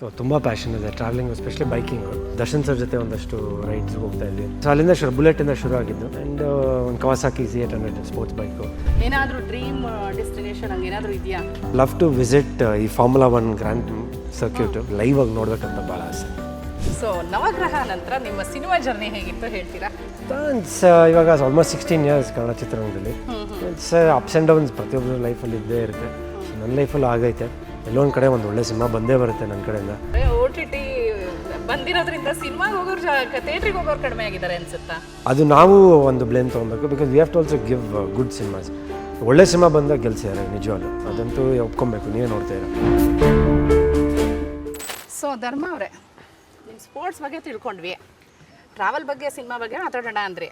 ತುಂಬ ಪ್ಯಾಷನ್ ಇದೆ travelling, especially biking. Darshan sir ಜೊತೆ ಒಂದಷ್ಟು ರೈಡ್ಸ್ ಹೋಗ್ತಾ ಇದ್ವಿ. ಸೊ ಅಲ್ಲಿಂದ ಬುಲೆಟಿಂದ ಶುರು ಆಗಿದ್ದು. ಆ್ಯಂಡ್ ಒಂದು ಕವಾಸಾಕಿ Z800 ಸ್ಪೋರ್ಟ್ಸ್ ಬೈಕು. ಏನಾದರೂ ಡ್ರೀಮ್ ಡೆಸ್ಟಿನೇಷನ್ ಹಂಗೆ ಏನಾದರೂ ಇದೆಯಾ? ಲವ್ ಟು ವಿಸಿಟ್ ಈ ಫಾರ್ಮುಲಾ 1 ಗ್ರ್ಯಾಂಡ್ ಸರ್ಕ್ಯೂಟ್ ಲೈವ್ ಆಗಿ ನೋಡ್ಬೇಕಂತ ಭಾಳ ಆಸೆ. ಸೊ ನವಗ್ರಹ ನಂತರ ನಿಮ್ಮ ಸಿನಿಮಾ ಜರ್ನಿ ಹೇಗಿತ್ತು ಹೇಳ್ತೀರಾ? ಇಟ್ಸ್ ಇವಾಗ ಆಲ್ಮೋಸ್ಟ್ 16 years ಕನ್ನಡ ಚಿತ್ರರಂಗದಲ್ಲಿ. ಇಟ್ಸ್ ಅಪ್ಸ್ ಆ್ಯಂಡ್ ಡೌನ್ಸ್ ಪ್ರತಿಯೊಬ್ಬರ ಲೈಫಲ್ಲಿ ಇದ್ದೇ ಇರುತ್ತೆ. ಸೊ ನನ್ನ ಲೈಫಲ್ಲಿ ಆಗೈತೆ. ಎಲ್ಲೋ ಒಂದು ಕಡೆ ಒಂದು ಒಳ್ಳೆ ಸಿನಿಮಾ ಬಂದೇ ಬರುತ್ತೆ ನನ್ನ ಕಡೆಯಿಂದ. OTT ಬಂದಿರೋದ್ರಿಂದ ಸಿನಿಮಾಗೆ ಹೋಗೋರು ಥಿಯೇಟ್ರಿಗೆ ಹೋಗೋರು ಕಡಿಮೆ ಆಗಿದ್ದಾರೆ ಅನ್ಸುತ್ತಾ? ಅದು ನಾವು ಒಂದು ಬ್ಲೇಮ್ ತೊಗೊಬೇಕು. Because we have to also give good cinemas. ಒಳ್ಳೆ ಸಿನಿಮಾ ಬಂದಾಗ ಗೆಲ್ಸಿದ್ದಾರೆ ನಿಜವಾಗ್ಲು, ಅದಂತೂ ಒಪ್ಕೊಬೇಕು. ನೀವೇ ನೋಡ್ತಾ ಇರೋ. ಸೊ ಧರ್ಮ ಅವರೇ, ನಿಮ್ಮ ಸ್ಪೋರ್ಟ್ಸ್ ಬಗ್ಗೆ ತಿಳ್ಕೊಂಡ್ವಿ, ಟ್ರಾವೆಲ್ ಬಗ್ಗೆ ಸಿನಿಮಾ ಬಗ್ಗೆ ಮಾತಾಡೋಣ ಅಂದ್ರಿ.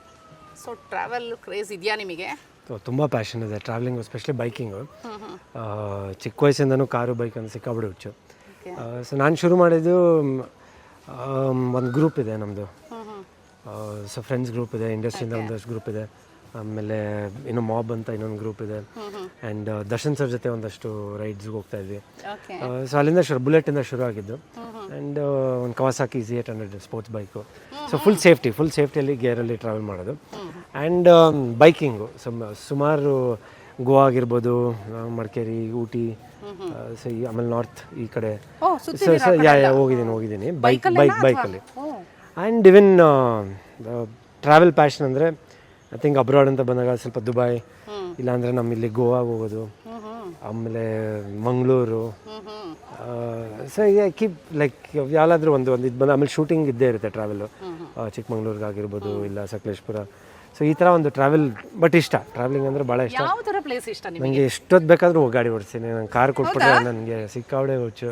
ಸೊ ಟ್ರಾವೆಲ್ ಕ್ರೇಜ್ ಇದೆಯಾ ನಿಮಗೆ? ತುಂಬ ಪ್ಯಾಷನ್ ಇದೆ ಟ್ರಾವೆಲಿಂಗ್, ಎಸ್ಪೆಷಲಿ ಬೈಕಿಂಗು. ಚಿಕ್ಕ ವಯಸ್ಸಿಂದನೂ ಕಾರು ಬೈಕ್ ಅಂತ ಸಿಕ್ಕಾಬಿಡಿ ಹುಚ್ಚು. ಸೊ ನಾನು ಶುರು ಮಾಡಿದ್ದು ಒಂದು ಗ್ರೂಪ್ ಇದೆ ನಮ್ಮದು. ಸೊ ಫ್ರೆಂಡ್ಸ್ ಗ್ರೂಪ್ ಇದೆ, ಇಂಡಸ್ಟ್ರಿಯಿಂದ ಒಂದಷ್ಟು ಗ್ರೂಪ್ ಇದೆ. ಆಮೇಲೆ ಇನ್ನು ಮಾಬ್ ಅಂತ ಇನ್ನೊಂದು ಗ್ರೂಪ್ ಇದೆ. ಆ್ಯಂಡ್ ದರ್ಶನ್ ಸರ್ ಜೊತೆ ಒಂದಷ್ಟು ರೈಡ್ಸ್ಗೆ ಹೋಗ್ತಾ ಇದ್ವಿ. ಸೊ ಅಲ್ಲಿಂದ ಬುಲೆಟಿಂದ ಶುರು ಆಗಿದ್ದು. ಆ್ಯಂಡ್ ಒಂದು Kawasaki Z800 sports bike. So full ಸೇಫ್ಟಿಯಲ್ಲಿ ಗೇರಲ್ಲಿ ಟ್ರಾವೆಲ್ ಮಾಡೋದು. ಆ್ಯಂಡ್ ಬೈಕಿಂಗು ಸುಮಾರು ಗೋವಾ ಆಗಿರ್ಬೋದು, ಮಡಿಕೇರಿ, ಊಟಿ, ಸೊ ಆಮೇಲೆ ನಾರ್ತ್ ಈ ಕಡೆ ಹೋಗಿದ್ದೀನಿ ಬೈಕಲ್ಲಿ. ಆ್ಯಂಡ್ ಇವನ್ ಟ್ರಾವೆಲ್ ಪ್ಯಾಷನ್ ಅಂದರೆ ಐ ಥಿಂಕ್ ಅಬ್ರಾಡ್ ಅಂತ ಬಂದಾಗ ಸ್ವಲ್ಪ ದುಬೈ, ಇಲ್ಲಾಂದರೆ ನಮ್ಮಲ್ಲಿ ಗೋವಾಗೆ ಹೋಗೋದು, ಆಮೇಲೆ ಮಂಗಳೂರು. ಸೊ ಕೀಪ್ ಲೈಕ್ ಯಾವ್ದಾದ್ರೂ ಒಂದು ಇದು ಬಂದು ಆಮೇಲೆ ಶೂಟಿಂಗ್ ಇದ್ದೇ ಇರುತ್ತೆ ಟ್ರಾವೆಲು. ಚಿಕ್ಕಮಂಗ್ಳೂರಿಗಾಗಿರ್ಬೋದು ಇಲ್ಲ ಸಕಲೇಶ್ಪುರ. ಸೊ ಈ ಥರ ಒಂದು ಟ್ರಾವೆಲ್ ಬಟ್ ಇಷ್ಟ. ಟ್ರಾವೆಲಿಂಗ್ ಅಂದರೆ ಭಾಳ ಇಷ್ಟ. ಯಾವ ಥರ ಪ್ಲೇಸ್ ಇಷ್ಟ ನಿಮಗೆ? ನನಗೆ ಎಷ್ಟೊತ್ತು ಬೇಕಾದರೂ ಗಾಡಿ ಓಡಿಸ್ತೀನಿ. ನಾನು ಕಾರ್ ಕೊಟ್ಬಿಟ್ರೆ ನನಗೆ ಸಿಕ್ಕಾವಡೆ ಹುಚ್ಚು.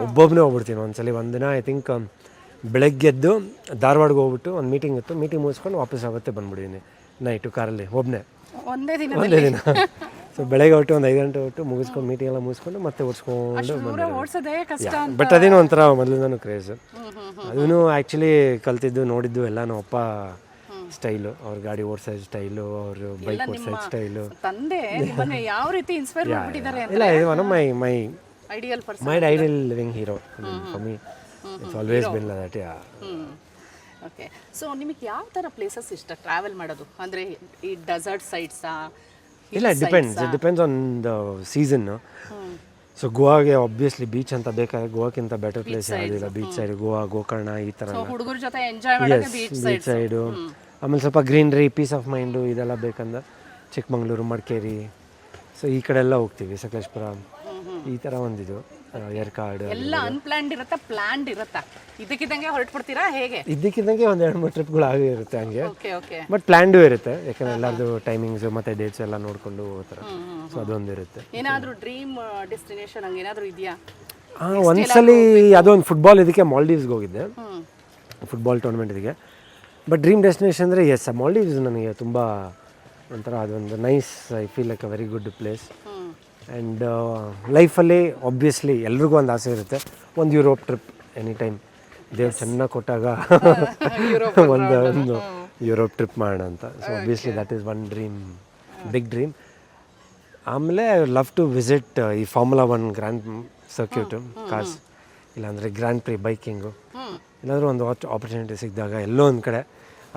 ಒಬ್ಬೊಬ್ಬನೇ ಹೋಗ್ಬಿಡ್ತೀನಿ. ಒಂದ್ಸಲ ಒಂದಿನ ಐ ಥಿಂಕ್ ಬೆಳಗ್ಗೆದ್ದು ಧಾರವಾಡಗೆ ಹೋಗ್ಬಿಟ್ಟು ಒಂದು ಮೀಟಿಂಗ್ ಇತ್ತು, ಮೀಟಿಂಗ್ ಮುಗಿಸ್ಕೊಂಡು ವಾಪಸ್ ಆವತ್ತೇ ಬಂದ್ಬಿಟ್ಟಿದ್ದೀನಿ ನೈಟು ಕಾರಲ್ಲಿ ಒಬ್ಬನೇ ಒಂದೇ ದಿನ. ಸೊ ಬೆಳಗ್ಗೆ ಹೊಟ್ಟು ಒಂದು 5 ಗಂಟೆ ಹೊಟ್ಟು ಮುಗಿಸ್ಕೊಂಡು ಮೀಟಿಂಗ್ ಎಲ್ಲ ಮುಗಿಸ್ಕೊಂಡು ಮತ್ತೆ ಓಡಿಸ್ಕೊಂಡು. ಬಟ್ ಅದೇನೋ ಒಂಥರ ಮೊದಲಿಂದನೂ ಕ್ರೇಜ್. ಅದೂ ಆ್ಯಕ್ಚುಲಿ ಕಲ್ತಿದ್ದು ನೋಡಿದ್ದು ಎಲ್ಲ ನಮ್ಮ ಅಪ್ಪ ಸ್ಟೈಲು, ಅವ್ರ ಗಾಡಿ ಓಡಿಸೋ ಸ್ಟೈಲು, ಅವರು ಬೈಕ್ ಓಡಿಸೋ ಸ್ಟೈಲು. ತಂದೆ ಯಾವ ರೀತಿ ಇನ್ಸ್ಪೈರ್ ಮಾಡಿಬಿಟ್ಟಿದ್ದಾರೆ? ಇಲ್ಲ, ಇದು one of my ideal living hero for me. It's always been like that. Yeah. Okay. So ನಿಮಗೆ ಯಾವ ಥರ ಪ್ಲೇಸಸ್ ಇಷ್ಟ ಟ್ರಾವೆಲ್ ಮಾಡೋದು? ಅಂದರೆ ಈ ಡೆಸರ್ಟ್ ಸೈಡ್ಸಾ? ಇಲ್ಲ, it depends on the season. So ಗೋವಾಗೆ ಆಬ್ವಿಯಸ್ಲಿ ಬೀಚ್ ಅಂತ ಬೇಕಾದ್ರೆ ಗೋವಾಕ್ಕಿಂತ ಬೆಟರ್ ಪ್ಲೇಸ್ ಯಾವುದಿಲ್ಲ. ಬೀಚ್ ಸೈಡ್ ಗೋವಾ, ಗೋಕರ್ಣ ಈ ಥರ ಹುಡುಗರ ಜೊತೆ ಎಂಜಾಯ್ ಮಾಡೋಕ್ಕೆ ಬೀಚ್ ಸೈಡು. ಆಮೇಲೆ ಸ್ವಲ್ಪ ಗ್ರೀನ್ರಿ, ಪೀಸ್ ಆಫ್ ಮೈಂಡು ಇದೆಲ್ಲ ಬೇಕಂದ್ರೆ ಚಿಕ್ಕಮಂಗ್ಳೂರು, ಮಡಿಕೇರಿ, ಸೊ ಈ ಕಡೆ ಎಲ್ಲ ಹೋಗ್ತೀವಿ. ಸಕಲೇಶ್ಪುರ ಈ ಥರ ಒಂದಿದು ಏರ್ಕಾಡು ಎಲ್ಲ ಅನ್ಪ್ಲಾನ್ಡ್ ಇರುತ್ತಾ, ಪ್ಲಾನ್ಡ್ ಇರುತ್ತಾ? ಇದಕ್ಕಿದ್ದಂಗೆ ಹೊರಟ್ಬಿಡ್ತೀರಾ ಹೇಗೆ? ಇದಕ್ಕಿದ್ದಂಗೆ ಒಂದು 2-3 ಟ್ರಿಪ್ಗಳು ಆಗೇ ಇರುತ್ತೆ ಹಂಗೆ. ಓಕೆ. ಬಟ್ ಪ್ಲಾನ್ಡೂ ಇರುತ್ತೆ, ಯಾಕಂದ್ರೆ ಎಲ್ಲರದು ಟೈಮಿಂಗ್ಸ್ ಮತ್ತು ಡೇಟ್ಸ್ ಎಲ್ಲ ನೋಡಿಕೊಂಡು ಹೋಗ್ತಾರೆ. ಸೊ ಅದೊಂದು ಇರುತ್ತೆ. ಏನಾದರೂ ಡ್ರೀಮ್ ಡೆಸ್ಟಿನೇಷನ್ ಹಂಗೆ ಏನಾದರೂ ಇದೆಯಾ? ಒಂದ್ಸಲಿ ಅದೊಂದು ಫುಟ್ಬಾಲ್ ಇದಕ್ಕೆ ಮಾಲ್ಡೀವ್ಸ್ಗೆ ಹೋಗಿದ್ದೆ, ಫುಟ್ಬಾಲ್ ಟೂರ್ನಮೆಂಟ್ ಇದಕ್ಕೆ. ಬಟ್ ಡ್ರೀಮ್ ಡೆಸ್ಟಿನೇಷನ್ ಅಂದರೆ ಮಾಲ್ಡೀವ್ಸ್ ನನಗೆ ತುಂಬ ಒಂಥರ ಅದೊಂದು nice, I feel like a very good place. And ಲೈಫಲ್ಲಿ ಆಬ್ವಿಯಸ್ಲಿ ಎಲ್ರಿಗೂ ಒಂದು ಆಸೆ ಇರುತ್ತೆ, ಒಂದು ಯುರೋಪ್ ಟ್ರಿಪ್ ಎನಿ ಟೈಮ್ ದೇವ್ರು ಚೆನ್ನಾಗಿ ಕೊಟ್ಟಾಗ ಒಂದು ಯುರೋಪ್ ಟ್ರಿಪ್ ಮಾಡೋಣ ಅಂತ. So obviously that is one dream, big dream. ಆಮೇಲೆ ಲವ್ ಟು ವಿಸಿಟ್ ಈ ಫಾರ್ಮುಲಾ 1 ಗ್ರ್ಯಾಂಡ್ ಸರ್ಕ್ಯೂಟು ಕಾರ್ಸ್, ಇಲ್ಲಾಂದರೆ ಗ್ರ್ಯಾಂಡ್ ಪ್ರಿ ಬೈಕಿಂಗು. ಇಲ್ಲಾಂದರೆ ಒಂದು ಆಪರ್ಚುನಿಟಿ ಸಿಕ್ಕಿದಾಗ ಎಲ್ಲೋ ಒಂದು ಕಡೆ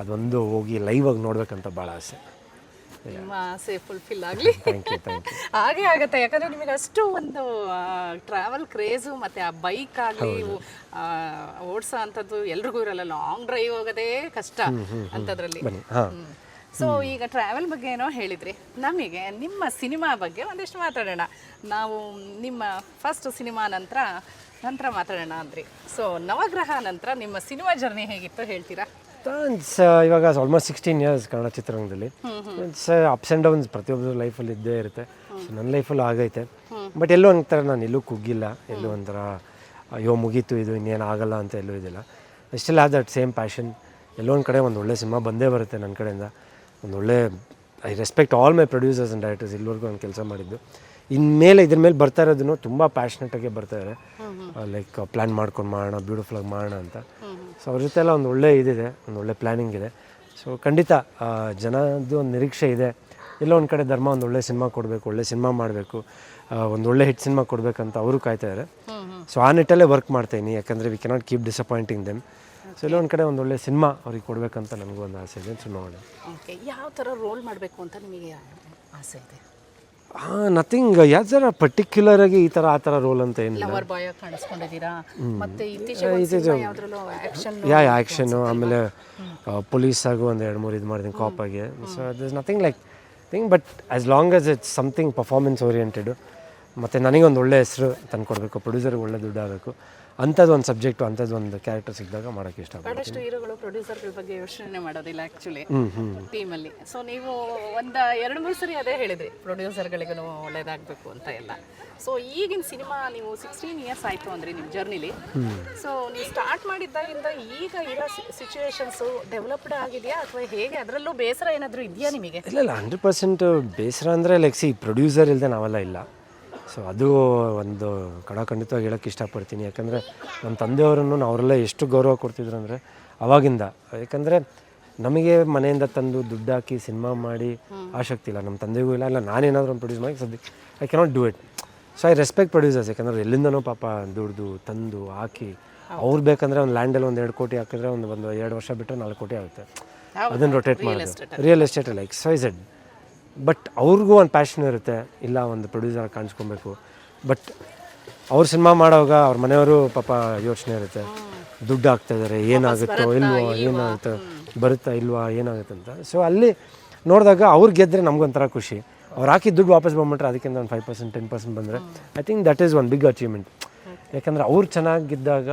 ಅದೊಂದು ಹೋಗಿ ಲೈವ್ ಆಗಿ ನೋಡ್ಬೇಕಂತ ಭಾಳ ಆಸೆ. ನಿಮ್ಮ ಆಸೆ ಫುಲ್ಫಿಲ್ ಆಗಲಿ. ಹಾಗೆ ಆಗುತ್ತೆ, ಯಾಕಂದರೆ ನಿಮಗೆ ಅಷ್ಟು ಒಂದು ಟ್ರಾವೆಲ್ ಕ್ರೇಜು ಮತ್ತು ಆ ಬೈಕ್ ಆಗಲಿ ಓಡಿಸೋ ಅಂಥದ್ದು ಎಲ್ರಿಗೂ ಇರಲ್ಲ. ಲಾಂಗ್ ಡ್ರೈವ್ ಹೋಗೋದೇ ಕಷ್ಟ ಅಂಥದ್ರಲ್ಲಿ. ಸೊ ಈಗ ಟ್ರಾವೆಲ್ ಬಗ್ಗೆ ಏನೋ ಹೇಳಿದ್ರಿ, ನಮಗೆ ನಿಮ್ಮ ಸಿನಿಮಾ ಬಗ್ಗೆ ಒಂದಿಷ್ಟು ಮಾತಾಡೋಣ. ನಾವು ನಿಮ್ಮ ಫಸ್ಟ್ ಸಿನಿಮಾ ನಂತರ ಮಾತಾಡೋಣ ಅಂದ್ರಿ. ಸೊ ನವಗ್ರಹ ನಂತರ ನಿಮ್ಮ ಸಿನಿಮಾ ಜರ್ನಿ ಹೇಗಿತ್ತು ಹೇಳ್ತೀರಾ? ಇವಾಗ ಆಲ್ಮೋಸ್ಟ್ 16 years ಕನ್ನಡ ಚಿತ್ರರಂಗದಲ್ಲಿ. ಇಟ್ಸ್ ಅಪ್ಸ್ ಆ್ಯಂಡ್ ಡೌನ್ಸ್ ಪ್ರತಿಯೊಬ್ಬರ ಲೈಫಲ್ಲಿ ಇದ್ದೇ ಇರುತ್ತೆ. ಸೊ ನನ್ನ ಲೈಫಲ್ಲೂ ಆಗೈತೆ. ಬಟ್ ಎಲ್ಲೂ ಒಂಥರ ನಾನು ಎಲ್ಲೂ ಕುಗ್ಗಿಲ್ಲ, ಎಲ್ಲೂ ಒಂಥರ ಅಯ್ಯೋ ಮುಗೀತು ಇದು ಇನ್ನೇನು ಆಗಲ್ಲ ಅಂತ ಎಲ್ಲೂ ಇದಿಲ್ಲ. I still have that same passion. ಎಲ್ಲೋ ಒಂದು ಕಡೆ ಒಂದು ಒಳ್ಳೆ ಸಿನಿಮಾ ಬಂದೇ ಬರುತ್ತೆ ನನ್ನ ಕಡೆಯಿಂದ. ಒಂದು ಒಳ್ಳೆ I respect all my producers and directors. ಇಲ್ಲಿವರೆಗೂ ನಾನು ಕೆಲಸ ಮಾಡಿದ್ದು. ಇನ್ಮೇಲೆ ಇದ್ರ ಮೇಲೆ ಬರ್ತಾ ಇರೋದನ್ನು ತುಂಬ ಪ್ಯಾಷನೆಟಾಗೆ ಬರ್ತಾಯಿದ್ದಾರೆ. ಲೈಕ್ ಪ್ಲ್ಯಾನ್ ಮಾಡ್ಕೊಂಡು ಮಾಡೋಣ, ಬ್ಯೂಟಿಫುಲ್ಲಾಗಿ ಮಾಡೋಣ ಅಂತ. ಸೊ ಅವ್ರ ಜೊತೆ ಎಲ್ಲ ಒಂದು ಒಳ್ಳೆ ಇದಿದೆ, ಒಂದು ಒಳ್ಳೆ ಪ್ಲ್ಯಾನಿಂಗ್ ಇದೆ. ಸೊ ಖಂಡಿತ ಜನದ್ದು ಒಂದು ನಿರೀಕ್ಷೆ ಇದೆ. ಎಲ್ಲೋ ಒಂದು ಕಡೆ ಧರ್ಮ ಒಂದು ಒಳ್ಳೆ ಸಿನಿಮಾ ಕೊಡಬೇಕು, ಒಳ್ಳೆ ಸಿನಿಮಾ ಮಾಡಬೇಕು, ಒಂದು ಒಳ್ಳೆ ಹಿಟ್ ಸಿನಿಮಾ ಕೊಡಬೇಕಂತ ಅವರು ಕಾಯ್ತಾ ಇದ್ದಾರೆ. ಸೊ ಆ ನಿಟ್ಟಲ್ಲೇ ವರ್ಕ್ ಮಾಡ್ತಾಯಿನಿ, ಯಾಕಂದರೆ we cannot keep disappointing them. So ಇಲ್ಲ ಒಂದು ಕಡೆ ಒಂದು ಒಳ್ಳೆ ಸಿನಿಮಾ ಅವ್ರಿಗೆ ಕೊಡಬೇಕಂತ ನನಗೂ ಒಂದು ಆಸೆ ಇದೆ. ಸೊ ನೋಡೋಣ. ಓಕೆ, ಯಾವ ಥರ ರೋಲ್ ಮಾಡಬೇಕು ಅಂತ ನಿಮಗೆ ಆಸೆ ಇದೆ? ನಥಿಂಗ್ ಯಾವ್ದಾರ ಪರ್ಟಿಕ್ಯುಲರ್ ಆಗಿ ಈ ಥರ ಆ ಥರ ರೋಲ್ ಅಂತ ಏನಿಲ್ಲ. ಲವರ್ ಬಾಯ್ ಆಗಿ ಕಾಣಿಸ್ಕೊಂಡಿದ್ದೀರಾ, ಮತ್ತೆ ಇತ್ತೀಚೆಗೆ ಯಾವುದ್ರಲ್ಲೂ ಆ್ಯಕ್ಷನ್ ಆ್ಯಕ್ಷನು, ಆಮೇಲೆ ಪೊಲೀಸ್ ಆಗು ಒಂದು 2-3 ಇದು ಮಾಡಿದ್ದೀನಿ ಕಾಪಾಗಿ. So this nothing like thing, but as long as it's something performance oriented, ಮತ್ತು ನನಗೊಂದು ಒಳ್ಳೆ ಹೆಸರು ತಂದು ಕೊಡಬೇಕು, ಪ್ರೊಡ್ಯೂಸರ್ಗೆ ಒಳ್ಳೆ ದುಡ್ಡು ಆಗಬೇಕು, ಅಂಥದ್ದು ಒಂದು ಸಬ್ಜೆಕ್ಟು, ಅಂಥದ್ದು ಒಂದು ಕ್ಯಾರೆಕ್ಟರ್ ಸಿಕ್ಕಿದಾಗ ಮಾಡೋಕ್ಕೆ ಇಷ್ಟಪಡ್ತೀನಿ. ಬಹಳಷ್ಟು ಹೀರೋಗಳು ಪ್ರೊಡ್ಯೂಸರ್ಗಳ ಬಗ್ಗೆ ಯೋಚನೆ ಮಾಡೋದಿಲ್ಲ ಆ್ಯಕ್ಚುಲಿ ಟೀಮಲ್ಲಿ. ಸೊ ನೀವು ಒಂದು 2-3 ಸರಿ ಅದೇ ಹೇಳಿದ್ರಿ, ಪ್ರೊಡ್ಯೂಸರ್ಗಳಿಗೂ ಒಳ್ಳೇದಾಗಬೇಕು ಅಂತ ಎಲ್ಲ. ಸೊ ಈಗಿನ ಸಿನಿಮಾ ನೀವು 16 ಇಯರ್ಸ್ ಆಯಿತು ಅಂದರೆ ನಿಮ್ಮ ಜರ್ನಿಲಿ, ಸೊ ನೀವು ಸ್ಟಾರ್ಟ್ ಮಾಡಿದ್ದಾಗಿಂದ ಈಗ ಇರೋ ಸಿಚುವೇಶನ್ಸು ಡೆವಲಪ್ಡ್ ಆಗಿದೆಯಾ ಅಥವಾ ಹೇಗೆ? ಅದರಲ್ಲೂ ಬೇಸರ ಏನಾದರೂ ಇದೆಯಾ ನಿಮಗೆ? ಇಲ್ಲ 100% ಬೇಸರ ಅಂದರೆ ಲೈಕ್ ಪ್ರೊಡ್ಯೂಸರ್ ಇಲ್ಲದೆ ನಾವೆಲ್ಲ ಇಲ್ಲ. ಸೊ ಅದು ಒಂದು ಖಂಡಿತವಾಗಿ ಹೇಳೋಕ್ಕೆ ಇಷ್ಟಪಡ್ತೀನಿ, ಯಾಕಂದರೆ ನಮ್ಮ ತಂದೆಯವರನ್ನು ಅವರೆಲ್ಲ ಎಷ್ಟು ಗೌರವ ಕೊಡ್ತಿದ್ರು ಅಂದರೆ ಅವಾಗಿಂದ. ಯಾಕಂದರೆ ನಮಗೆ ಮನೆಯಿಂದ ತಂದು ದುಡ್ಡು ಹಾಕಿ ಸಿನಿಮಾ ಮಾಡಿ ಆಸಕ್ತಿ ಇಲ್ಲ, ನಮ್ಮ ತಂದೆಗೂ ಇಲ್ಲ. ನಾನೇನಾದರೂ ಒಂದು ಪ್ರೊಡ್ಯೂಸ್ ಮಾಡಿ ಸದ್ಯಕ್ಕೆ I cannot do it. So I respect producers, ಯಾಕಂದರೆ ಎಲ್ಲಿಂದನೂ ಪಾಪ ದುಡ್ದು ತಂದು ಹಾಕಿ ಅವ್ರು ಬೇಕಂದರೆ ಒಂದು ಲ್ಯಾಂಡಲ್ಲಿ ಒಂದು 2 ಕೋಟಿ ಹಾಕಿದ್ರೆ ಒಂದು 2 ವರ್ಷ ಬಿಟ್ಟರೆ 4 ಕೋಟಿ ಆಗುತ್ತೆ. ಅದನ್ನು ರೊಟೇಟ್ ಮಾಡೋದು ರಿಯಲ್ ಎಸ್ಟೇಟಲ್ಲಿ XYZ. ಬಟ್ ಅವ್ರಿಗೂ ಒಂದು ಪ್ಯಾಷನ್ ಇರುತ್ತೆ, ಇಲ್ಲ ಒಂದು ಪ್ರೊಡ್ಯೂಸರ್ ಕಾಣಿಸ್ಕೊಬೇಕು. ಬಟ್ ಅವ್ರು ಸಿನಿಮಾ ಮಾಡೋವಾಗ ಅವ್ರ ಮನೆಯವರು ಪಾಪ ಯೋಚನೆ ಇರುತ್ತೆ, ದುಡ್ಡು ಹಾಕ್ತಾಯಿದ್ದಾರೆ, ಏನಾಗುತ್ತೋ ಇಲ್ವೋ, ಏನಾಗುತ್ತೋ ಬರುತ್ತಾ ಇಲ್ವಾ, ಏನಾಗುತ್ತೆ ಅಂತ. ಸೊ ಅಲ್ಲಿ ನೋಡಿದಾಗ ಅವ್ರು ಗೆದ್ದರೆ ನಮಗೊಂಥರ ಖುಷಿ. ಅವ್ರು ಹಾಕಿದ ದುಡ್ಡು ವಾಪಸ್ ಬಂದ್ಬಿಟ್ರೆ ಅದಕ್ಕಿಂತ ಒಂದು 5% 10% ಬಂದರೆ I think that is one big achievement. ಯಾಕಂದರೆ ಅವ್ರು ಚೆನ್ನಾಗಿದ್ದಾಗ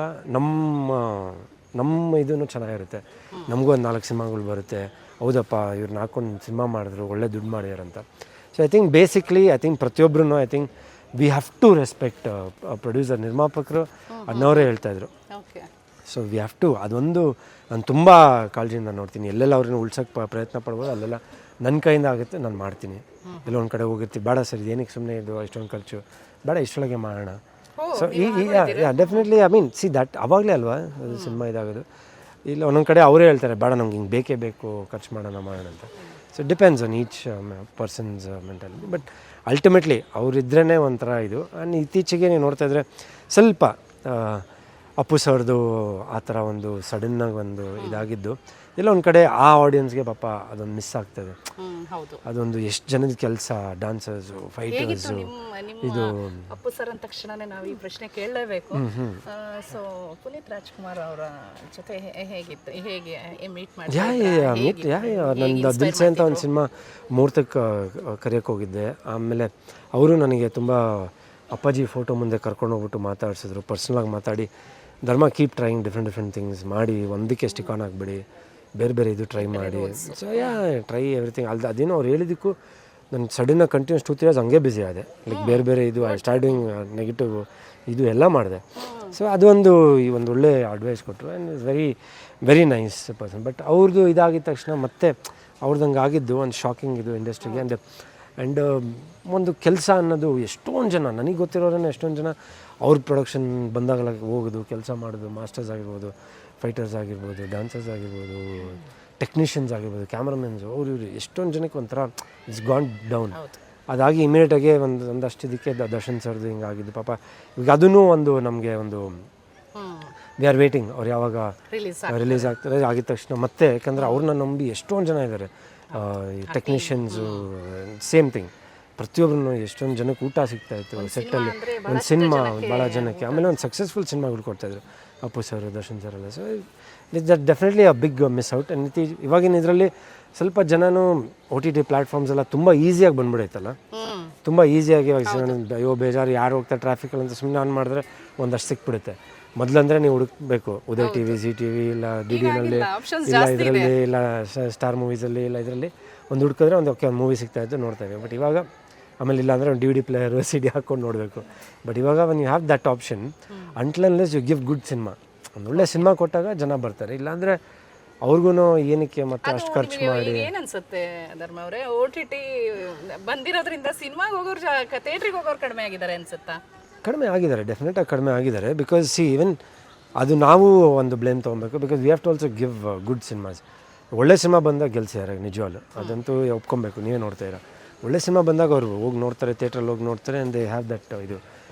ನಮ್ಮ ಇದೂ ಚೆನ್ನಾಗಿರುತ್ತೆ, ನಮಗೂ ಒಂದು 4 ಸಿನಿಮಾಗಳು ಬರುತ್ತೆ. ಹೌದಪ್ಪ ಇವ್ರನ್ನ ಹಾಕೊಂಡು ಸಿನಿಮಾ ಮಾಡಿದ್ರು, ಒಳ್ಳೆ ದುಡ್ಡು ಮಾಡ್ಯಾರಂತ. ಸೊ ಐ ಥಿಂಕ್ ಬೇಸಿಕ್ಲಿ ಪ್ರತಿಯೊಬ್ಬರೂ I think we have to respect producer. ನಿರ್ಮಾಪಕರು ಅದನ್ನವರೇ ಹೇಳ್ತಾಯಿದ್ರು. ಸೊ ವಿ ಹ್ಯಾವ್ ಟು, ಅದೊಂದು ನಾನು ತುಂಬ ಕಾಳಜಿಯಿಂದ ನೋಡ್ತೀನಿ. ಎಲ್ಲೆಲ್ಲ ಅವ್ರನ್ನ ಉಳ್ಸೋಕ್ಕೆ ಪ್ರಯತ್ನ ಪಡ್ಬೋದು, ಅಲ್ಲೆಲ್ಲ ನನ್ನ ಕೈಯಿಂದ ಆಗುತ್ತೆ, ನಾನು ಮಾಡ್ತೀನಿ. ಎಲ್ಲ ಒಂದು ಕಡೆ ಹೋಗಿರ್ತೀವಿ, ಬೇಡ ಸರ್ ಏನಕ್ಕೆ ಸುಮ್ಮನೆ ಇದು ಇಷ್ಟೊಂದು ಖರ್ಚು, ಬೇಡ ಇಷ್ಟೊಳಗೆ ಮಾಡೋಣ. So definitely I mean that ಅವಾಗಲೇ ಅಲ್ವಾ ಸಿನಿಮಾ ಇದಾಗೋದು. ಇಲ್ಲ ಒಂದೊಂದು ಕಡೆ ಅವರೇ ಹೇಳ್ತಾರೆ, ಬೇಡ ನಮ್ಗೆ ಹಿಂಗೆ ಬೇಕೇ ಬೇಕು, ಖರ್ಚು ಮಾಡೋಣ ಅಂತ. So depends on each person's mentality. But ultimately ಅವರಿದ್ರೇ ಒಂಥರ ಇದು. ಆ್ಯಂಡ್ ಇತ್ತೀಚೆಗೆ ನೀವು ನೋಡ್ತಾಯಿದ್ರೆ ಸ್ವಲ್ಪ ಅಪ್ಪು ಸರ್ದು ಆ ಥರ ಒಂದು ಸಡನ್ನಾಗಿ ಒಂದು ಇದಾಗಿದ್ದು, ಎಲ್ಲ ಒಂದು ಕಡೆ ಆ ಆಡಿಯನ್ಸ್ಗೆ ಪಾಪ ಅದೊಂದು ಮಿಸ್ ಆಗ್ತದೆ. ಅದೊಂದು ಎಷ್ಟು ಜನದ ಕೆಲಸ, ಡಾನ್ಸರ್ಸು, ಫೈಟರ್ಸು. ಇದು ಅಪ್ಪು ಸರ್ ಅಂದ ತಕ್ಷಣನೇ ನಾವು ಈ ಪ್ರಶ್ನೆ ಕೇಳಲೇಬೇಕು. ಸೊ ಪುನೀತ್ ರಾಜ್ಕುಮಾರ್ ಅವರ ಜೊತೆ ಹೇಗಿತ್ತು, ಹೇಗೆ ಮೀಟ್ ಮಾಡಿ? ನಂದು ದಿಲ್ಸೆ ಅಂತ ಒಂದು ಸಿನಿಮಾ ಮುಹೂರ್ತಕ್ಕೆ ಕರೆಯೋಕ್ಕೆ ಹೋಗಿದ್ದೆ. ಆಮೇಲೆ ಅವರು ನನಗೆ ತುಂಬ ಅಪ್ಪಾಜಿ ಫೋಟೋ ಮುಂದೆ ಕರ್ಕೊಂಡು ಹೋಗ್ಬಿಟ್ಟು ಮಾತಾಡ್ಸಿದ್ರು, ಪರ್ಸ್ನಲಾಗಿ ಮಾತಾಡಿ, ಧರ್ಮ ಕೀಪ್ ಟ್ರೈಯಿಂಗ್ ಡಿಫ್ರೆಂಟ್ ಥಿಂಗ್ಸ್ ಮಾಡಿ, ಒಂದಕ್ಕೆ ಸ್ಟಿಕ್ ಆನ್ ಆಗಿಬಿಡಿ, ಬೇರೆ ಇದು ಟ್ರೈ ಮಾಡಿ. So try everything. ಅದೇನೋ ಅವ್ರು ಹೇಳಿದ್ದಕ್ಕೂ ನಾನು ಸಡನ್ನಾಗಿ ಕಂಟಿನ್ಯೂಸ್ 2-3 ಇಯರ್ಸ್ ಹಂಗೆ ಬ್ಯುಸಿ ಆದೆ. ಲೈಕ್ ಬೇರೆ ಇದು ಸ್ಟಾರ್ಟಿಂಗ್ ನೆಗೆಟಿವ್ ಇದು ಎಲ್ಲ ಮಾಡಿದೆ. ಸೊ ಅದೊಂದು ಈ ಒಂದು ಒಳ್ಳೆ ಅಡ್ವೈಸ್ ಕೊಟ್ಟರು. And is very nice person. But ಅವ್ರದ್ದು ಇದಾಗಿದ ತಕ್ಷಣ ಮತ್ತೆ ಅವ್ರದ್ದಂಗೆ ಆಗಿದ್ದು ಒಂದು ಶಾಕಿಂಗ್ ಇದು ಇಂಡಸ್ಟ್ರಿಗೆ. ಆ್ಯಂಡ್ ಒಂದು ಕೆಲಸ ಅನ್ನೋದು ಎಷ್ಟೊಂದು ಜನ, ನನಗೆ ಗೊತ್ತಿರೋರೇ ಎಷ್ಟೊಂದು ಜನ ಅವ್ರ ಪ್ರೊಡಕ್ಷನ್ ಬಂದಾಗಲ ಹೋಗೋದು, ಕೆಲಸ ಮಾಡೋದು, ಮಾಸ್ಟರ್ಸ್ ಆಗಿರ್ಬೋದು, ಫೈಟರ್ಸ್ ಆಗಿರ್ಬೋದು, ಡಾನ್ಸರ್ಸ್ ಆಗಿರ್ಬೋದು, ಟೆಕ್ನಿಷಿಯನ್ಸ್ ಆಗಿರ್ಬೋದು, ಕ್ಯಾಮ್ರಾಮನ್ಸು, ಅವರು ಇವರು ಎಷ್ಟೊಂದು ಜನಕ್ಕೆ ಒಂಥರ ಇಟ್ಸ್ ಗಾನ್ ಡೌನ್. ಅದಾಗಿ ಇಮಿಡಿಯೇಟಾಗಿ ಒಂದಷ್ಟು ಇದಕ್ಕೆ ದರ್ಶನ್ ಸರ್ದು ಹಿಂಗಾಗಿದ್ದು ಪಾಪ. ಈಗ ಅದೂ ಒಂದು ನಮಗೆ ಒಂದು ವಿ ಆರ್ ವೇಟಿಂಗ್ ಅವ್ರು ಯಾವಾಗ ರಿಲೀಸ್ ಆಗ್ತಾರೆ ಆಗಿದ ತಕ್ಷಣ ಮತ್ತೆ. ಯಾಕಂದರೆ ಅವ್ರನ್ನ ನಂಬಿ ಎಷ್ಟೊಂದು ಜನ ಇದ್ದಾರೆ, ಟೆಕ್ನಿಷಿಯನ್ಸು, ಸೇಮ್ ಥಿಂಗ್. ಪ್ರತಿಯೊಬ್ಬರೂ ಎಷ್ಟೊಂದು ಜನಕ್ಕೆ ಊಟ ಸಿಗ್ತಾಯಿತ್ತು ಸೆಟ್ಟಲ್ಲಿ, ಒಂದು ಸಿನಿಮಾ ಭಾಳ ಜನಕ್ಕೆ. ಆಮೇಲೆ ಒಂದು ಸಕ್ಸಸ್ಫುಲ್ ಸಿನಿಮಾಗಳು ಕೊಡ್ತಾಯಿದ್ರು ಅಪ್ಪು ಸರ್, ದರ್ಶನ್ ಸರ್ ಎಲ್ಲ. So that definitely a big miss out. And ಇವಾಗಿನ ಇದರಲ್ಲಿ ಸ್ವಲ್ಪ ಜನನು OTT ಪ್ಲ್ಯಾಟ್ಫಾರ್ಮ್ಸ್ ಎಲ್ಲ ತುಂಬ ಈಸಿಯಾಗಿ ಬಂದ್ಬಿಡೈತಲ್ಲ, ತುಂಬ ಈಸಿಯಾಗಿ. ಅಯ್ಯೋ ಬೇಜಾರು, ಯಾರು ಹೋಗ್ತಾರೆ ಟ್ರಾಫಿಕಲ್ಲಿ ಅಂತ ಸುಮ್ಮನೆ ಆನ್ ಮಾಡಿದ್ರೆ ಒಂದಷ್ಟು ಸಿಕ್ಬಿಡುತ್ತೆ. ಮೊದಲಂದರೆ ನೀವು ಹುಡುಕಬೇಕು ಉದಯ್ TV, ಜಿ TV, ಇಲ್ಲ DDನಲ್ಲಿ, ಇಲ್ಲ ಇದರಲ್ಲಿ, ಇಲ್ಲ ಸ್ಟಾರ್ ಮೂವೀಸಲ್ಲಿ, ಇಲ್ಲ ಇದರಲ್ಲಿ ಒಂದು ಹುಡುಕಿದ್ರೆ ಒಂದು ಒಂದು ಮೂವಿ ಸಿಗ್ತಾಯಿತ್ತು, ನೋಡ್ತಾಯಿದ್ವಿ. ಬಟ್ ಇವಾಗ ಆಮೇಲೆ ಇಲ್ಲ ಅಂದರೆ ಒಂದು DVD ಪ್ಲೇಯರು, CD ಹಾಕ್ಕೊಂಡು ನೋಡಬೇಕು. ಬಟ್ ಇವಾಗ when you have that option, until unless you give good cinema, ಒಂದು ಒಳ್ಳೆ ಸಿನಿಮಾ ಕೊಟ್ಟಾಗ ಜನ ಬರ್ತಾರೆ. ಇಲ್ಲಾಂದರೆ ಅವ್ರಿಗೂ ಏನಕ್ಕೆ ಮತ್ತೆ ಅಷ್ಟು ಖರ್ಚು ಮಾಡಿ. ಏನನ್ಸುತ್ತೆ ಧರ್ಮ ಅವರೇ, OTT ಬಂದಿರೋದ್ರಿಂದ ಸಿನಿಮಾಗೆ ಹೋಗೋರು, ಥಿಯೇಟ್ರಿಗೆ ಹೋಗೋರು ಕಡಿಮೆ ಆಗಿದ್ದಾರೆ ಅನ್ಸುತ್ತಾ? ಕಡಿಮೆ ಆಗಿದ್ದಾರೆ, ಡೆಫಿನೆಟಾಗಿ ಕಡಿಮೆ ಆಗಿದ್ದಾರೆ. ಬಿಕಾಸ್ ಈವನ್ ಅದು ನಾವು ಒಂದು ಬ್ಲೇಮ್ ತೊಗೊಬೇಕು. Because we have to also give good cinemas. ಒಳ್ಳೆ ಸಿನಿಮಾ ಬಂದಾಗ ಗೆಲ್ಸಿದ್ದಾರೆ ನಿಜವಾಗ್ಲು, ಅದಂತೂ ಒಪ್ಕೊಬೇಕು. ನೀವೇ ನೋಡ್ತಾಯಿರ, ಒಳ್ಳೆ ಸಿನಿಮಾ ಬಂದಾಗ ಅವರು ಹೋಗಿ ನೋಡ್ತಾರೆ, ಥಿಯೇಟ್ರಲ್ಲಿ ಹೋಗಿ ನೋಡ್ತಾರೆ. ಆ್ಯಂಡ್ ದೇ ಹ್ಯಾವ್ ದಟ್ ಇದು.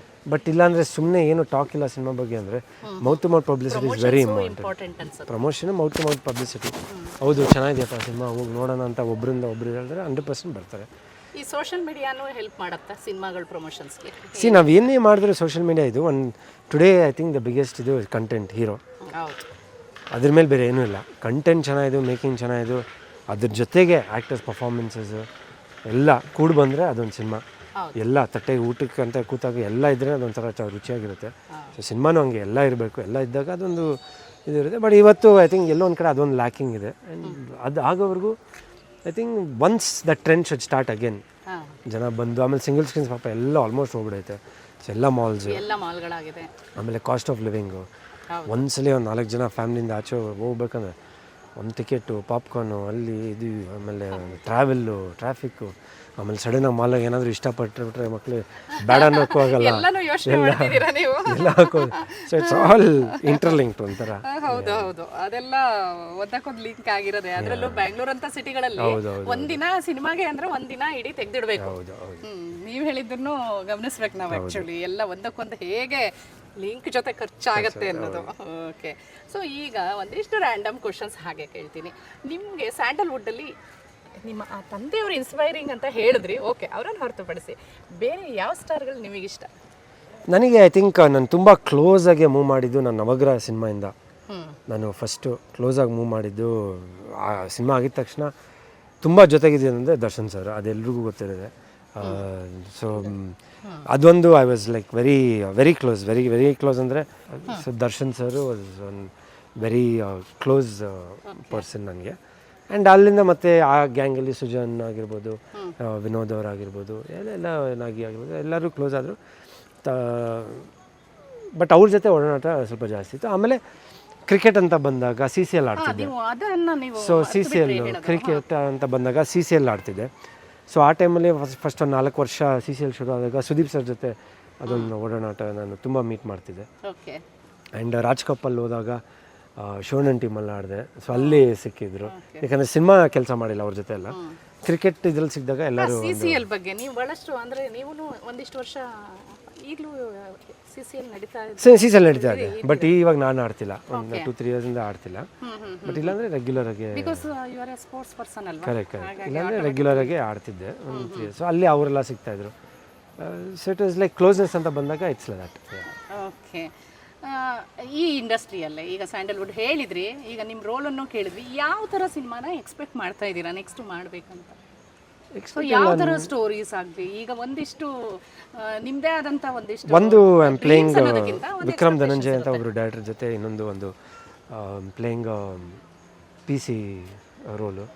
ಬಟ್ ಇಲ್ಲಾಂದರೆ ಸುಮ್ಮನೆ ಏನು ಟಾಕ್ ಇಲ್ಲ ಸಿನಿಮಾ ಬಗ್ಗೆ ಅಂದರೆ mouth to mouth publicity is very important. Important ಅನ್ಸುತ್ತೆ. Promotion mouth to mouth publicity. ಹೌದು ಚೆನ್ನಾಗಿದೆಯಪ್ಪ ಸಿನಿಮಾ, ಹೋಗಿ ನೋಡೋಣ ಅಂತ ಒಬ್ಬರಿಂದ ಒಬ್ರು ಹೇಳಿದ್ರೆ 100% ಬರ್ತಾರೆ. ಈ ಸೋಷಿಯಲ್ ಮೀಡಿಯಾನು ಹೆಲ್ಪ್ ಮಾಡುತ್ತಾ ಸಿನಿಮಾಗಳ ಪ್ರಮೋಷನ್ಸ್ಗೆ? ನಾವು ಏನೇ ಮಾಡಿದ್ರೆ ಸೋಷಿಯಲ್ ಮೀಡಿಯಾ ಇದು today I think the biggest ಇದು ಕಂಟೆಂಟ್ ಹೀರೋ. ಹೌದು. ಅದ್ರ ಮೇಲೆ ಬೇರೆ ಏನೂ ಇಲ್ಲ. ಕಂಟೆಂಟ್ ಚೆನ್ನಾಗಿದ್ದು, ಮೇಕಿಂಗ್ ಚೆನ್ನಾಗಿದ್ದು, ಅದ್ರ ಜೊತೆಗೆ ಆ್ಯಕ್ಟರ್ಸ್ ಪರ್ಫಾರ್ಮೆನ್ಸಸ್ ಎಲ್ಲ ಕೂಡಿ ಬಂದರೆ ಅದೊಂದು ಸಿನಿಮಾ. ಎಲ್ಲ ತಟ್ಟೆಗೆ ಊಟಕ್ಕೆ ಅಂತ ಕೂತಾಗ ಎಲ್ಲ ಇದ್ದರೆ ಅದೊಂಥರ ರುಚಿಯಾಗಿರುತ್ತೆ. ಸೊ ಸಿನಿಮಾನು ಹಂಗೆ ಎಲ್ಲ ಇರಬೇಕು, ಎಲ್ಲ ಇದ್ದಾಗ ಅದೊಂದು ಇದಿರುತ್ತೆ. ಬಟ್ ಇವತ್ತು ಐ ಥಿಂಕ್ ಎಲ್ಲೋ ಒಂದು ಕಡೆ ಅದೊಂದು ಲ್ಯಾಕಿಂಗ್ ಇದೆ. ಅದು ಆಗೋವರೆಗೂ I think once the trend should start again. ಜನ ಬಂದು ಆಮೇಲೆ ಸಿಂಗಲ್ ಸ್ಕ್ರೀನ್ಸ್ ಪಾಪ ಎಲ್ಲ ಆಲ್ಮೋಸ್ಟ್ ಹೋಗ್ಬಿಡೈತೆ. ಸೊ ಎಲ್ಲ ಮಾಲ್ಸು, ಎಲ್ಲ ಮಾಲ್ಗಳಾಗಿದೆ. ಆಮೇಲೆ ಕಾಸ್ಟ್ ಆಫ್ ಲಿವಿಂಗು, ಒಂದ್ಸಲಿ ಒಂದು 4 ಜನ ಫ್ಯಾಮಿಲಿಯಿಂದ ಆಚೆ ಹೋಗ್ಬೇಕಂದ್ರೆ ಒಂದು ಟಿಕೆಟು, ಪಾಪ್ಕಾರ್ನು, ಅಲ್ಲಿ ಇದು, ಆಮೇಲೆ ಟ್ರಾವೆಲ್ಲು, ಟ್ರಾಫಿಕ್ಕು, ಆಮೇಲೆ ಸಡನ್ನಾಗಿ ಮಾಲಾಗ ಏನಾದರೂ ಇಷ್ಟಪಟ್ಟರೆ ಮಕ್ಕಳು ಬೇಡ ಅನ್ನೋಕ್ಕೂ ಆಗಲ್ಲ, ಎಲ್ಲ ಹಾಕೋದು. ಸೊ ಇಟ್ಸ್ ಆಲ್ ಇಂಟರ್ಲಿಂಕ್ಡ್ ಒಂಥರ. ಹೌದು ಹೌದು, ಅದೆಲ್ಲ ಒಂದಕ್ಕೊಂದು ಲಿಂಕ್ ಆಗಿರೋದೆ. ಅದರಲ್ಲೂ ಬ್ಯಾಂಗ್ಳೂರ್ ಅಂತ ಸಿಟಿಗಳಲ್ಲಿ ಒಂದಿನ ಸಿನಿಮಾಗೆ ಅಂದ್ರೆ ಒಂದಿನ ಇಡೀ ತೆಗ್ದಿಡ್ಬೇಕು. ನೀವು ಹೇಳಿದ್ದನ್ನು ಗಮನಿಸ್ಬೇಕು ನಾವು. ಆ್ಯಕ್ಚುಲಿ ಎಲ್ಲ ಒಂದಕ್ಕೊಂದು ಹೇಗೆ ಲಿಂಕ್ ಜೊತೆ ಖರ್ಚಾಗತ್ತೆ ಅನ್ನೋದು. ಓಕೆ, ಸೊ ಈಗ ಒಂದಿಷ್ಟು ರ್ಯಾಂಡಮ್ ಕ್ವಶನ್ಸ್ ಹಾಗೆ ಕೇಳ್ತೀನಿ. ನಿಮಗೆ ಸ್ಯಾಂಡಲ್ವುಡ್ಡಲ್ಲಿ ನಿಮ್ಮ ಆ ತಂದೆಯವರು ಇನ್ಸ್ಪೈರಿಂಗ್ ಅಂತ ಹೇಳಿದ್ರಿ, ಓಕೆ, ಅವರನ್ನು ಹೊರತುಪಡಿಸಿ ಬೇರೆ ಯಾವ ಸ್ಟಾರ್ಗಳು ನಿಮಗಿಷ್ಟ? ನನಗೆ ಐ ಥಿಂಕ್ ನಾನು ತುಂಬ ಕ್ಲೋಸಾಗಿ ಮೂವ್ ಮಾಡಿದ್ದು ನಾನು ನವಗ್ರಹ ಸಿನಿಮಾಯಿಂದ. ನಾನು ಫಸ್ಟು ಕ್ಲೋಸಾಗಿ ಮೂವ್ ಮಾಡಿದ್ದು ಆ ಸಿನಿಮಾ ಆಗಿದ ತಕ್ಷಣ ತುಂಬ ಜೊತೆಗಿದ್ದೀನಿ ಅಂದರೆ ದರ್ಶನ್ ಸರ್, ಅದೆಲ್ರಿಗೂ ಗೊತ್ತಿದೆ. ಸೊ ಅದೊಂದು I was like very close, very close ಅಂದರೆ so Darshan sir was one very close person ನನಗೆ. ಆ್ಯಂಡ್ ಅಲ್ಲಿಂದ ಮತ್ತೆ ಆ ಗ್ಯಾಂಗಲ್ಲಿ ಸುಜನ್ ಆಗಿರ್ಬೋದು, ವಿನೋದ್ ಅವರಾಗಿರ್ಬೋದು, ಎಲ್ಲ ನಾಗಿ ಆಗಿರ್ಬೋದು, ಎಲ್ಲರೂ ಕ್ಲೋಸ್ ಆದರು. ಬಟ್ ಅವ್ರ ಜೊತೆ ಒಡನಾಟ ಸ್ವಲ್ಪ ಜಾಸ್ತಿ ಇತ್ತು. ಆಮೇಲೆ ಕ್ರಿಕೆಟ್ ಅಂತ ಬಂದಾಗ CCL ಆಡ್ತಿದ್ದೆ. ಸೊ CCL ಕ್ರಿಕೆಟ್ ಅಂತ ಬಂದಾಗ CCL ಆಡ್ತಿದ್ದೆ. ಸೊ ಆ ಟೈಮಲ್ಲಿ ಫಸ್ಟ್ ಒಂದು 4 ವರ್ಷ CCL ಶುರು ಆದಾಗ ಸುದೀಪ್ ಸರ್ ಜೊತೆ ಅದೊಂದು ಒಡನಾಟ ನಾನು ತುಂಬ ಮೀಟ್ ಮಾಡ್ತಿದ್ದೆ. ಆ್ಯಂಡ್ ರಾಜ್ ಕಪ್ಪಲ್ಲಿ ಹೋದಾಗ ಶೋಣನ್ ಟೀಮಲ್ಲಿ ಆಡಿದೆ. ಸೊ ಅಲ್ಲಿ ಸಿಕ್ಕಿದ್ರು, ಯಾಕಂದರೆ ಸಿನಿಮಾ ಕೆಲಸ ಮಾಡಿಲ್ಲ ಅವ್ರ ಜೊತೆ ಎಲ್ಲ. ಕ್ರಿಕೆಟ್ ಇದ್ರಲ್ಲಿ ಸಿಕ್ಕಿದಾಗ ಎಲ್ಲರೂ CCL ಬಗ್ಗೆ ನೀವು ಬಹಳಷ್ಟು ಅಂದರೆ ನೀವು ಒಂದಿಷ್ಟು ವರ್ಷ ಈಗಲೂ CCL ನಡೀತಾ ಇದೆ. ಬಟ್ ಇವಾಗ ನಾನು ಆಡ್ತಿಲ್ಲ, ಒಂದು 2-3 ಇಯರ್ಸಿಂದ ಆಡ್ತಿಲ್ಲ. ಬಟ್ ಇಲ್ಲಾಂದರೆ ರೆಗ್ಯುಲರ್ ಆಗಿ ಕರೆಕ್ಟ್ ಇಲ್ಲಾಂದರೆ ರೆಗ್ಯುಲರ್ ಆಗಿ ಆಡ್ತಿದ್ದೆ ಒಂದು 3 ಇಯರ್ಸ್. ಸೊ ಅಲ್ಲಿ ಅವರೆಲ್ಲ ಸಿಗ್ತಾಯಿದ್ರು. So it was like closeness ಅಂತ ಬಂದಾಗ ಇಟ್ಸ್ ಲೈಕ್ ದಟ್. ಓಕೆ, ಈ ಇಂಡಸ್ಟ್ರಿಯಲ್ಲೇ ಈಗ ಸ್ಯಾಂಡಲ್ವುಡ್ ಹೇಳಿದ್ರಿ, ಈಗ ನಿಮ್ಮ ರೋಲನ್ನು ಕೇಳಿದ್ವಿ. ಯಾವ ಥರ ಸಿನಿಮಾನ ಎಕ್ಸ್ಪೆಕ್ಟ್ ಮಾಡ್ತಾ ಇದ್ದೀರಾ ನೆಕ್ಸ್ಟ್ ಮಾಡಬೇಕಂತ? ಯಾವ ಥರ ಸ್ಟೋರೀಸ್ ಆಗಲಿ? ಈಗ ಒಂದಿಷ್ಟು ನಿಮ್ಮದೇ ಆದಂಥ ಒಂದು I am playing Vikram Dhananjay ಅಂತ ಒಬ್ಬರು ಡೈರೆಕ್ಟರ್ ಜೊತೆ, ಇನ್ನೊಂದು playing PC role.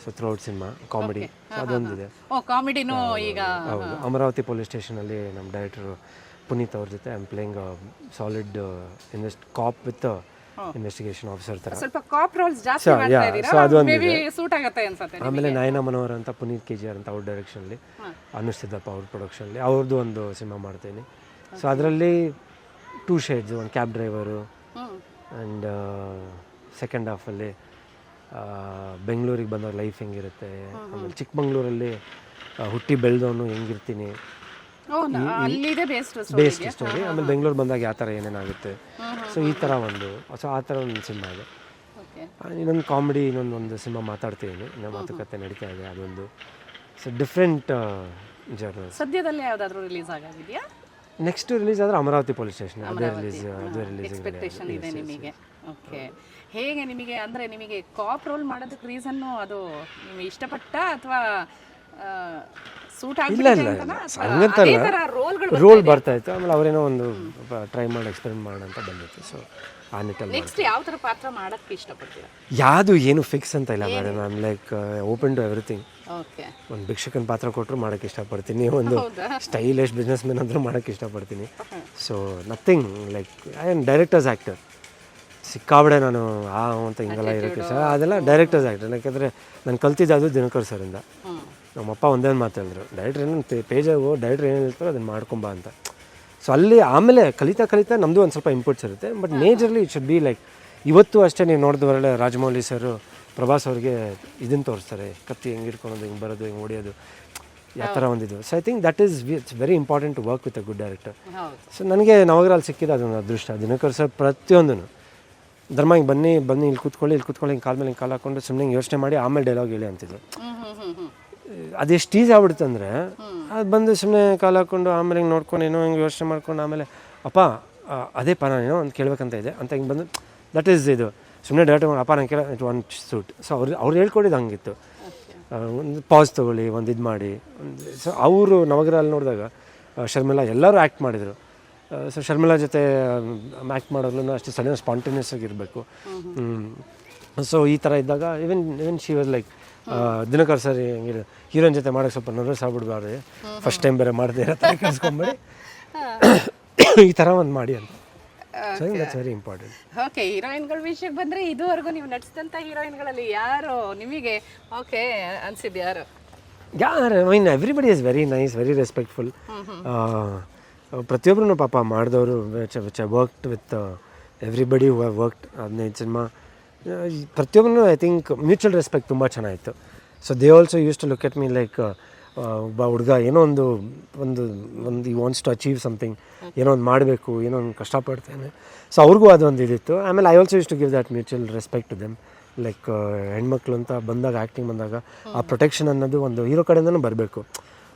So throughout cinema comedy ಅದೊಂದಿದೆ. ಕಾಮಿಡಿನೂ ಈಗ ಹೌದು, ಅಮರಾವತಿ ಪೊಲೀಸ್ ಸ್ಟೇಷನಲ್ಲಿ ನಮ್ಮ ಡೈರೆಕ್ಟರ್ ಪುನೀತ್ ಅವ್ರ ಜೊತೆ I am playing solid cop with investigation officer ಥರ. ಸ್ವಲ್ಪ ಕಾಪ್ ರೋಲ್ಸ್ ಜಾಸ್ತಿ ಮಾಡ್ತಾ ಇದ್ದೀರಾ, ಮೇ ಬಿ ಸೂಟ್ ಆಗುತ್ತೆ ಅನ್ಸುತ್ತೆ. ಆಮೇಲೆ ನಯನ ಮನೋಹರ್ ಅಂತ ಪುನೀತ್ KGR ಅಂತ ಅವ್ರ ಡೈರೆಕ್ಷನಲ್ಲಿ, ಅನುಷ್ ಸಿದ್ದಪ್ಪ ಅವ್ರ ಪ್ರೊಡಕ್ಷನಲ್ಲಿ ಅವ್ರದ್ದು ಒಂದು ಸಿನಿಮಾ ಮಾಡ್ತೀನಿ. ಸೊ ಅದರಲ್ಲಿ 2 ಶೇಡ್ಸ್, ಒಂದು ಕ್ಯಾಬ್ ಡ್ರೈವರು ಆ್ಯಂಡ್ ಸೆಕೆಂಡ್ ಹಾಫಲ್ಲಿ ಬೆಂಗಳೂರಿಗೆ ಬಂದಾಗ ಲೈಫ್ ಹೆಂಗಿರುತ್ತೆ, ಆಮೇಲೆ ಚಿಕ್ಕಮಂಗ್ಳೂರಲ್ಲಿ ಹುಟ್ಟಿ ಬೆಳೆದವನು ಹೆಂಗಿರ್ತೀನಿ, ಬೇಸ್ಡ್ ಸ್ಟೋರಿ. ಆಮೇಲೆ ಬೆಂಗಳೂರು ಬಂದಾಗ ಯಾವ ಥರ ಏನೇನಾಗುತ್ತೆ, ಸೊ ಈ ಥರ ಆ ಥರ ಒಂದು ಸಿನಿಮಾ ಇದೆ. ಇನ್ನೊಂದು ಕಾಮಿಡಿ, ಇನ್ನೊಂದು ಸಿನಿಮಾ ಮಾತಾಡ್ತಿದ್ದೀನಿ, ಇನ್ನೂ ಮಾತುಕತೆ ನಡೀತಾ ಇದೆ, ಅದೊಂದು. So different journal. ಸದ್ಯದಲ್ಲೇ ಯಾವುದಾದ್ರೂ ರಿಲೀಸ್ ಆಗಿದೆಯಾ? ನೆಕ್ಸ್ಟ್ ರಿಲೀಸ್ ಆದರೆ ಅಮರಾವತಿ ಪೊಲೀಸ್ ಸ್ಟೇಷನ್, ಅದೇ ರಿಲೀಸ್ ಎಕ್ಸ್ಪೆಕ್ಟೇಷನ್ ಇದೆ ನಿಮಗೆ. ಓಕೆ, ಹೇಗೆ ನಿಮಗೆ ಅಂದರೆ ನಿಮಗೆ ಕಾಪ್ ರೋಲ್ ಮಾಡೋದಕ್ಕೆ ರೀಸನ್ನು ಅದು ನಿಮಗೆ ಇಷ್ಟಪಟ್ಟ ಅಥವಾ ಇಲ್ಲ ಹಂಗಂತಲ್ಲ, ರೋಲ್ ಬರ್ತಾ ಇತ್ತು. ಆಮೇಲೆ ಅವರೇನೋ ಒಂದು ಟ್ರೈ ಮಾಡಿ ಎಕ್ಸ್ಪೆರಿಮೆಂಟ್ ಮಾಡೋಣ ಅಂತ ಬಂದಿತ್ತು. ಸೊ ಆ ನಿಟ್ಟಲ್ಲಿ ನೆಕ್ಸ್ಟ್ ಯಾವ ಥರ ಪಾತ್ರ ಮಾಡೋಕ್ಕೆ ಇಷ್ಟಪಡ್ತೀರಾ? ಯಾವುದು ಏನು ಫಿಕ್ಸ್ ಅಂತ ಇಲ್ಲ madam, I am like open to everything. Okay, ಒಂದು ಭಿಕ್ಷಕನ ಪಾತ್ರ ಕೊಟ್ಟರು ಮಾಡೋಕ್ಕೆ ಇಷ್ಟಪಡ್ತೀನಿ, ಒಂದು ಸ್ಟೈಲಿಶ್ ಬಿಸ್ನೆಸ್ ಮ್ಯಾನ್ ಅಂದರೂ ಮಾಡೋಕ್ಕೆ ಇಷ್ಟಪಡ್ತೀನಿ. So nothing like I am directors actor. ಸಿಕ್ಕಾಬಿಡೆ ನಾನು ಅಂತ ಹಿಂಗೆಲ್ಲ ಇರೋಕ್ಕೆ ಸರ್, ಅದೆಲ್ಲ ಡೈರೆಕ್ಟರ್ಸ್ ಆ್ಯಕ್ಟರ್. ಯಾಕೆಂದರೆ ನಾನು ಕಲ್ತಿದ್ದು ಅದು ದಿನಕರ್ ಸರಿಂದ. ನಮ್ಮಪ್ಪ ಒಂದೇ ಮಾತು ಹೇಳಿದ್ರು, ಡೈರೆಕ್ಟ್ರ್ ಏನೇನು ಪೇಜಾಗು ಡೈರೆಕ್ಟ್ರ್ ಏನೇನು ಹೇಳ್ತಾರೋ ಅದನ್ನು ಮಾಡ್ಕೊಂಬ ಅಂತ. ಸೊ ಅಲ್ಲಿ ಆಮೇಲೆ ಕಲಿತಾ ನಮ್ಮದು ಒಂದು ಸ್ವಲ್ಪ ಇಂಪುಟ್ಸ್ ಇರುತ್ತೆ. But majorly it should be like, ಇವತ್ತು ಅಷ್ಟೇ ನೀವು ನೋಡಿದವರೆಲ್ಲ ರಾಜಮೌಳಿ ಸರ್ ಪ್ರಭಾಸ್ ಅವ್ರಿಗೆ ಇದನ್ನು ತೋರಿಸ್ತಾರೆ, ಕತ್ತಿ ಹೆಂಗೆ ಇಟ್ಕೊಳೋದು, ಹಿಂಗೆ ಬರೋದು, ಹಿಂಗೆ ಹೊಡಿಯೋದು. ಯಾವ ಥರ ಒಂದಿದ್ದು. So I think that is it's very important to work with a good director. ಹೌದು. ಸೊ ನನಗೆ ನವಗ್ರಲ್ಲಿ ಸಿಕ್ಕಿದ್ದು ಅದೊಂದು ಅದೃಷ್ಟ. ದಿನಕರ್ ಸರ್ ಪ್ರತಿಯೊಂದೂ ಧರ್ಮ ಹಿಂಗೆ ಬನ್ನಿ ಇಲ್ಲಿ ಕೂತ್ಕೊಳ್ಳಿ ಹಿಂಗೆ ಕಾಲ ಮೇಲೆ ಹಿಂಗೆ ಕಾಲು ಹಾಕ್ಕೊಂಡು ಸುಮ್ಮನೆ ಯೋಚನೆ ಮಾಡಿ ಆಮೇಲೆ ಡೈಲಾಗ್ ಹೇಳಿ ಅಂತಿದ್ರು. ಅದೆಷ್ಟು ಈಸಿ ಆಗ್ಬಿಡುತ್ತೆ ಅಂದರೆ ಅದು ಬಂದು ಸುಮ್ಮನೆ ಕಾಲು ಹಾಕ್ಕೊಂಡು ಆಮೇಲೆ ಹಿಂಗೆ ನೋಡ್ಕೊಂಡು ಏನೋ ಹಿಂಗೆ ಯೋಚನೆ ಮಾಡ್ಕೊಂಡು ಆಮೇಲೆ ಅಪ್ಪ ಅದೇ ಪರ ಏನೋ ಅಂತ ಕೇಳಬೇಕಂತ ಇದೆ ಅಂತ ಹಿಂಗೆ ಬಂದು ದಟ್ ಈಸ್ ಇದು ಸುಮ್ಮನೆ ಡೈರೆಕ್ಟ್ ಅಪ್ಪ ನಂಗೆ ಕೇಳ ಇಟ್ ಒನ್ ಸೂಟ್. ಸೊ ಅವ್ರು ಹೇಳ್ಕೊಡಿದ್ದು ಹಂಗಿತ್ತು. ಒಂದು ಪಾಸ್ ತೊಗೊಳ್ಳಿ, ಒಂದು ಇದು ಮಾಡಿ. ಸೊ ಅವರು ನವಗ್ರಲ್ಲಿ ನೋಡಿದಾಗ ಶರ್ಮಿಳಾ ಎಲ್ಲರೂ ಆ್ಯಕ್ಟ್ ಮಾಡಿದರು. ಸೊ ಶರ್ಮಿಳಾ ಜೊತೆ ಆ್ಯಕ್ಟ್ ಮಾಡೋದ್ರೂ ಅಷ್ಟು ಸಡನ್ ಸ್ಪಾಂಟೇನಿಯಸ್ ಆಗಿರಬೇಕು. ಸೊ ಈ ಥರ ಇದ್ದಾಗ even she was like Dinakar sir ಹಿಂಗೆ ಹೀರೋಯಿನ್ ಜೊತೆ ಮಾಡೋಕ್ಕೆ ಸ್ವಲ್ಪ ನರ್ವಸ್ ಆಗ್ಬಿಡ್ಬಾರ್ದು, ಫಸ್ಟ್ ಟೈಮ್ ಬೇರೆ ಮಾಡದೆ ಇರೋ ಥರ ಕಲ್ಸ್ಕೊಂಬೇಡಿ, ಈ ಥರ ಒಂದು ಮಾಡಿ ಅಂತ. So that's very important. Okay, ಹೀರೋಯಿನ್ಗಳ ವಿಷಯಕ್ಕೆ ಬಂದರೆ ಇದುವರೆಗೂ ನೀವು ನಟಿಸಿದಂಥ ಹೀರೋಯಿನ್ಗಳಲ್ಲಿ ಯಾರು ನಿಮಗೆ ಓಕೆ ಅನಿಸಿದ್ದು? ಯಾರು I mean everybody is very nice, very respectful. ಪ್ರತಿಯೊಬ್ಬರೂ ಪಾಪ ಮಾಡಿದವರು worked with everybody who have worked 15 cinema. ಪ್ರತಿಯೊಬ್ಬರೂ ಐ ಥಿಂಕ್ ಮ್ಯೂಚುವಲ್ ರೆಸ್ಪೆಕ್ಟ್ ತುಂಬ ಚೆನ್ನಾಗಿತ್ತು. So they also use to look at me like ಒಬ್ಬ ಹುಡುಗ ಏನೋ ಒಂದು ಈ ವಾಂಟ್ಸ್ ಟು ಅಚೀವ್ ಸಮಥಿಂಗ್, ಏನೋ ಒಂದು ಮಾಡಬೇಕು, ಏನೋ ಒಂದು ಕಷ್ಟಪಡ್ತೇನೆ. ಸೊ ಅವ್ರಿಗೂ ಅದೊಂದು ಇದಿತ್ತು. ಆಮೇಲೆ I also use to give that mutual respect to them. Like ಹೆಣ್ಮಕ್ಳು ಅಂತ ಬಂದಾಗ, ಆ್ಯಕ್ಟಿಂಗ್ ಬಂದಾಗ ಆ ಪ್ರೊಟೆಕ್ಷನ್ ಅನ್ನೋದು ಒಂದು ಹೀರೋ ಕಡೆಯಿಂದನೂ ಬರಬೇಕು.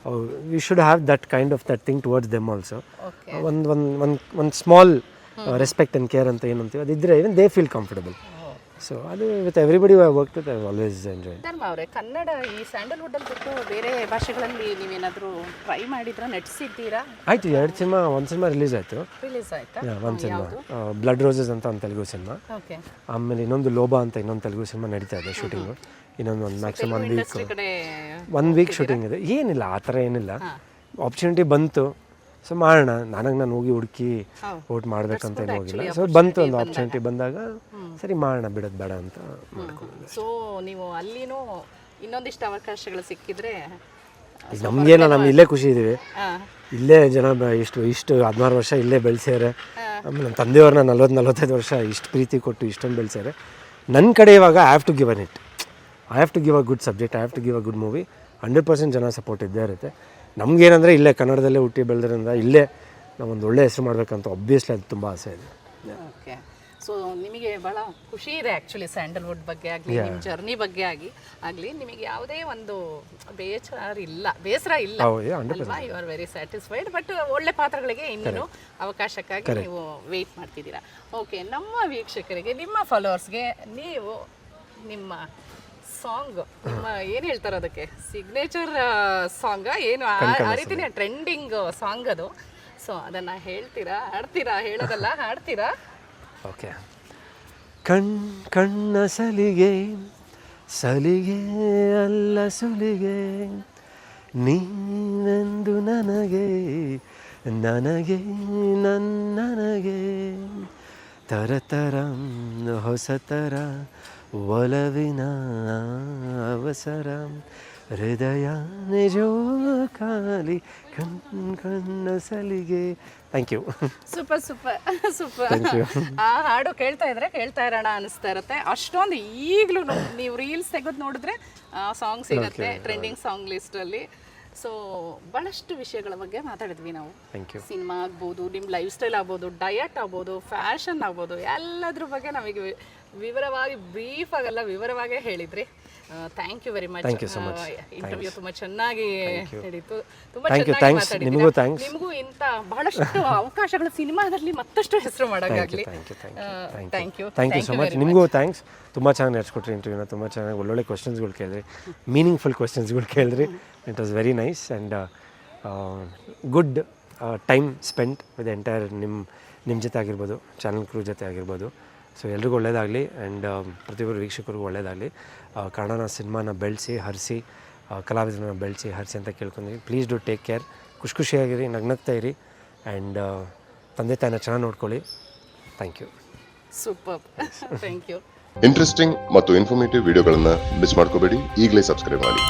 We should have that kind of that thing towards them also. ಒಂದು ಸ್ಮಾಲ್ ರೆಸ್ಪೆಕ್ಟ್ ಆ್ಯಂಡ್ ಕೇರ್ ಅಂತ ಏನು ಅಂತೀವಿ ಅದಿದ್ದರೆ even they feel comfortable. So ಅದು with everybody who have worked with I always enjoy. Dharma ಅವರೇ, ಕನ್ನಡ ಈ ಸ್ಯಾಂಡಲ್ವುಡ್ಡಲ್ಲಿ ಬಿಟ್ಟು ಬೇರೆ ಭಾಷೆಗಳಲ್ಲಿ ನೀವೇನಾದರೂ ಟ್ರೈ ಮಾಡಿದ್ರಾ, ನಟಿಸಿದ್ದೀರಾ? ಆಯಿತು, 2 ಸಿನಿಮಾ, ಒಂದು ಸಿನಿಮಾ ರಿಲೀಸ್ ಆಯಿತು. ರಿಲೀಸ್ ಆಯ್ತಾ? ಒಂದು ಸಿನಿಮಾ ಬ್ಲಡ್ ರೋಸಸ್ ಅಂತ ಒಂದು ತೆಲುಗು ಸಿನಿಮಾ. ಓಕೆ. ಆಮೇಲೆ ಇನ್ನೊಂದು ಲೋಬಾ ಅಂತ ಇನ್ನೊಂದು ತೆಲುಗು ಸಿನಿಮಾ ನಡೀತಾ ಇದೆ ಶೂಟಿಂಗು. ಇನ್ನೊಂದು ಮ್ಯಾಕ್ಸಿಮಮ್ 1 ವೀಕ್ ಶೂಟಿಂಗ್ ಇದೆ. ಏನಿಲ್ಲ, ಆ ಥರ ಏನಿಲ್ಲ. ಆಪರ್ಚುನಿಟಿ ಬಂತು, ಸೊ ಮಾಡೋಣ. ನಾನು ಹೋಗಿ ಹುಡುಕಿ ಓಟ್ ಮಾಡಬೇಕಂತ ಏನು ಹೋಗಿಲ್ಲ. ಸೊ ಬಂತು ಒಂದು ಆಪರ್ಚುನಿಟಿ ಬಂದಾಗ ಸರಿ ಮಾಡೋಣ, ಬಿಡೋದು ಬೇಡ ಅಂತ ಮಾಡ್ಕೊಂಡು. ಸೊ ನೀವು ಅಲ್ಲಿನೂ ಇನ್ನೊಂದಿಷ್ಟು ಅವಕಾಶಗಳು ಸಿಕ್ಕಿದ್ರೆ? ನಮಗೇನ, ನಮ್ಮ ಇಲ್ಲೇ ಖುಷಿ ಇದ್ದೀವಿ. ಇಲ್ಲೇ ಜನ ಇಷ್ಟು 16 ವರ್ಷ ಇಲ್ಲೇ ಬೆಳೆಸ್ಯಾರೆ. ಆಮೇಲೆ ನಮ್ಮ ತಂದೆಯವ್ರನ್ನ 40-45 ವರ್ಷ ಇಷ್ಟು ಪ್ರೀತಿ ಕೊಟ್ಟು ಇಷ್ಟೊಂದು ಬೆಳೆಸ್ಯಾರೆ. ನನ್ನ ಕಡೆ ಇವಾಗ I have to give on it. I have to give a good subject, I have to give a good movie. 100% ಜನ ಸಪೋರ್ಟ್ ಇದ್ದೇ ಇರುತ್ತೆ. ನಮಗೇನಂದರೆ ಇಲ್ಲೇ ಕನ್ನಡದಲ್ಲೇ ಹುಟ್ಟಿ ಬೆಳೆದ್ರಿಂದ ಇಲ್ಲೇ ನಾವೊಂದು ಒಳ್ಳೆ ಹೆಸರು ಮಾಡಬೇಕಂತ ಆಬ್ವಿಯಸ್ಲಿ ಅದು ತುಂಬ ಆಸೆ ಇದೆ. ಓಕೆ. ಸೊ ನಿಮಗೆ ಭಾಳ ಖುಷಿ ಇದೆ ಆ್ಯಕ್ಚುಲಿ ಸ್ಯಾಂಡಲ್ವುಡ್ ಬಗ್ಗೆ ಆಗಲಿ, ನಿಮ್ಮ ಜರ್ನಿ ಬಗ್ಗೆ ಆಗಲಿ ನಿಮಗೆ ಯಾವುದೇ ಒಂದು ಬೇಸರ ಇಲ್ಲ ಅಲ್ವಾ? You are very satisfied. But ಒಳ್ಳೆ ಪಾತ್ರಗಳಿಗೆ ಇನ್ನೂ ಅವಕಾಶಕ್ಕಾಗಿ ನೀವು ವೆಯ್ಟ್ ಮಾಡ್ತಿದ್ದೀರಾ. ಓಕೆ, ನಮ್ಮ ವೀಕ್ಷಕರಿಗೆ, ನಿಮ್ಮ ಫಾಲೋವರ್ಸ್ಗೆ ನೀವು ನಿಮ್ಮ ಸಾಂಗ್, ನಿಮ್ಮ ಏನು ಹೇಳ್ತಾರೆ ಅದಕ್ಕೆ, ಸಿಗ್ನೇಚರ್ ಸಾಂಗ ಏನು ಆ ರೀತಿನೇ ಟ್ರೆಂಡಿಂಗ್ ಸಾಂಗ್ ಅದು. ಸೊ ಅದನ್ನು ಹೇಳ್ತೀರಾ, ಹಾಡ್ತೀರಾ? ಹೇಳೋದಲ್ಲ, ಹಾಡ್ತೀರಾ? ಓಕೆ. ಕಣ್ಣ ಸಲಿಗೆ ಅಲ್ಲ ಸುಲಿಗೆ, ನೀನೆಂದು ನನಗೆ ನನಗೆ ತರತರ ಹೊಸತರ ಒಲವಿನ ಅವಸರ, ಹೃದಯ ನಿಜೋ ಖಾಲಿ ಕಣ್ಣ ಸಲಿಗೆ. Thank you. ಸೂಪರ್. ಆ ಹಾಡು ಕೇಳ್ತಾ ಇರೋಣ ಅನಿಸ್ತಾ ಇರುತ್ತೆ. ಅಷ್ಟೊಂದು ಈಗಲೂ ನೀವು ರೀಲ್ಸ್ ತೆಗೆದು ನೋಡಿದ್ರೆ ಸಾಂಗ್ ಸಿಗುತ್ತೆ ಟ್ರೆಂಡಿಂಗ್ ಸಾಂಗ್ ಲಿಸ್ಟಲ್ಲಿ. ಸೊ ಭಾಳಷ್ಟು ವಿಷಯಗಳ ಬಗ್ಗೆ ಮಾತಾಡಿದ್ವಿ ನಾವು. ಸಿನಿಮಾ ಆಗ್ಬೋದು, ನಿಮ್ಮ ಲೈಫ್ ಸ್ಟೈಲ್ ಆಗ್ಬೋದು, ಡಯಟ್ ಆಗ್ಬೋದು, ಫ್ಯಾಷನ್ ಆಗ್ಬೋದು, ಎಲ್ಲದ್ರ ಬಗ್ಗೆ ನಮಗೆ ವಿವರವಾಗಿ, ಬ್ರೀಫ್ ಆಗಲ್ಲ, ವಿವರವಾಗೇ ಹೇಳಿದ್ರಿ. Thank you very much. Interview ತುಂಬ ಚೆನ್ನಾಗಿ ನಡೀತು, ತುಂಬ ಚೆನ್ನಾಗಿ ಮಾತಾಡಿದ್ದೀರಾ. ನಿಮಗೂ ಇಂಥ ಬಹಳಷ್ಟು ಅವಕಾಶಗಳು ಸಿನಿಮಾದಲ್ಲಿ ಮತ್ತಷ್ಟು ಹೆಸರು ಮಾಡೋಕ್ಕಾಗಲಿ. Thank you so much. ನಿಮಗೂ ಥ್ಯಾಂಕ್ಸ್. ತುಂಬ ಚೆನ್ನಾಗಿ ನಡೆಸ್ಕೊಟ್ರಿ ಇಂಟರ್ವ್ಯೂನ. ತುಂಬ ಚೆನ್ನಾಗಿ ಒಳ್ಳೊಳ್ಳೆ ಕ್ವಶನ್ಸ್ಗಳು ಕೇಳಿದ್ರಿ, ಮೀನಿಂಗ್ಫುಲ್ ಕ್ವಶನ್ಸ್ಗಳು ಕೇಳಿದ್ರಿ. It was very nice and good time spent with entire ನಿಮ್ಮ ಜೊತೆ ಆಗಿರ್ಬೋದು, ಚಾನಲ್ ಕ್ರೂ ಜೊತೆ ಆಗಿರ್ಬೋದು. ಸೊ ಎಲ್ರಿಗೂ ಒಳ್ಳೆಯದಾಗಲಿ ಆ್ಯಂಡ್ ಪ್ರತಿಯೊಬ್ಬರು ವೀಕ್ಷಕರಿಗೂ ಒಳ್ಳೆಯದಾಗಲಿ. ಕನ್ನಡನ ಸಿನಿಮಾನ ಬೆಳೆಸಿ ಹರಿಸಿ, ಕಲಾವಿದರನ್ನ ಬೆಳೆಸಿ ಹರಿಸಿ ಅಂತ ಕೇಳ್ಕೊಂಡ್ವಿ. Please do take care. ಖುಷಿಯಾಗಿರಿ, ನಗ್ನಗ್ತಾ ಇರಿ ಆ್ಯಂಡ್ ತಂದೆ ತಾಯಿನ ಚೆನ್ನಾಗಿ ನೋಡ್ಕೊಳ್ಳಿ. Thank you. Super. Thank you. Interesting ಮತ್ತು ಇನ್ಫಾರ್ಮೇಟಿವ್ ವಿಡಿಯೋಗಳನ್ನು ಮಿಸ್ ಮಾಡ್ಕೋಬೇಡಿ. ಈಗಲೇ ಸಬ್ಸ್ಕ್ರೈಬ್ ಮಾಡಿ.